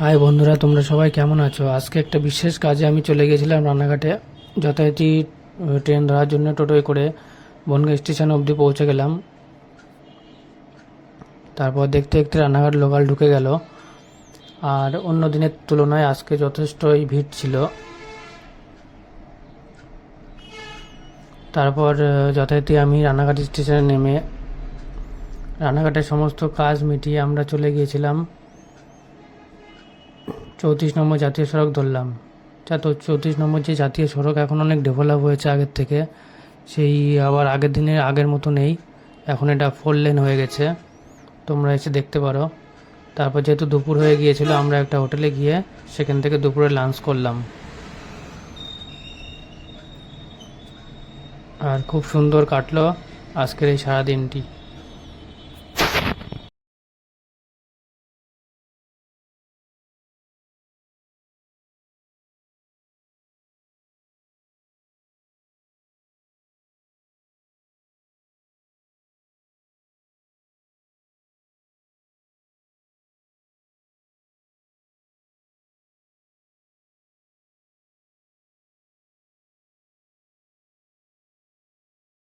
High বন্ধুরা, তোমরা সবাই কেমন আছো? আজকে একটা বিশেষ কাজে আমি চলে গেছিলাম রানাঘাটে। যথারীতি ট্রেন ধরার জন্য টোটোয় করে বনগাঁ স্টেশন অবধি পৌঁছে গেলাম। তারপর দেখতে দেখতে রানাঘাট লোকাল ঢুকে গেল। আর অন্য দিনের তুলনায় আজকে যথেষ্টই ভিড় ছিল। তারপর যথারীতি আমি রানাঘাট স্টেশনে নেমে রানাঘাটের সমস্ত কাজ মিটিয়ে আমরা চলে গিয়েছিলাম 34 নম্বর জাতীয় সড়ক ধরলাম। 34 নম্বর যে জাতীয় সড়ক এখন অনেক ডেভেলপ হয়েছে আগের থেকে। সেই আবার আগের দিনের আগের মতো নেই, এখন এটা 4 লেন হয়ে গেছে, তোমরা এসে দেখতে পারো। তারপর যেহেতু দুপুর হয়ে গিয়েছিল, আমরা একটা হোটেলে গিয়ে সেখান থেকে দুপুরে লাঞ্চ করলাম। আর খুব সুন্দর কাটলো আজকের এই সারা দিনটি।